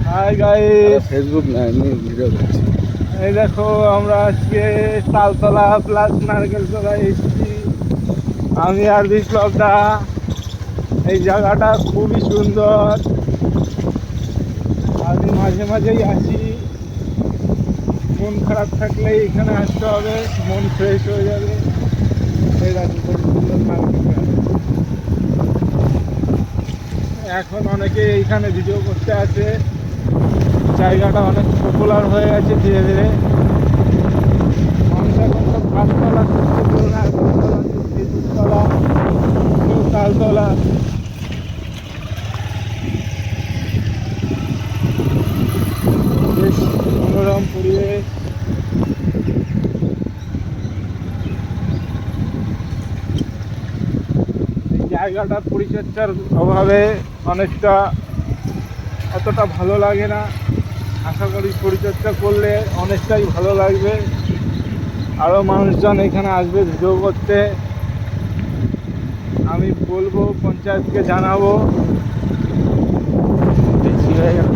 Hi guys, Facebook না, এমনি video করছি। এই দেখো আমরা আজকে তালতলা প্লাস নারকেলতলা এসেছি, আমি আর বিপ্লবদা। এই জায়গাটা খুবই সুন্দর, আমি মাঝে মাঝেই আসি। মন খারাপ থাকলে এখানে আসতে হবে, মন ফ্রেশ হয়ে যাবে। এই দেখো খুব সুন্দর নারকেল গাছ। এখন অনেকে এইখানে ভিডিও করতে আসে, জায়গাটা অনেক পপুলার হয়ে গেছে ধীরে ধীরে। মানুষ এখন সব গাছতলা করছে, পুরোনো গাছতলা, খেজুরতলা, কেউ তালতলা। বেশ মনোরম পরিবেশ। এই জায়গাটার পরিচর্যার অভাবে অনেকটা অতটা ভালো লাগে না। আশা করি পরিচর্যা করলে অনেকটাই ভালো লাগবে, আরও মানুষজন এখানে আসবে ভিডিও করতে। আমি বলবো, পঞ্চায়েতকে জানাবো। বেশি হয়ে গেল।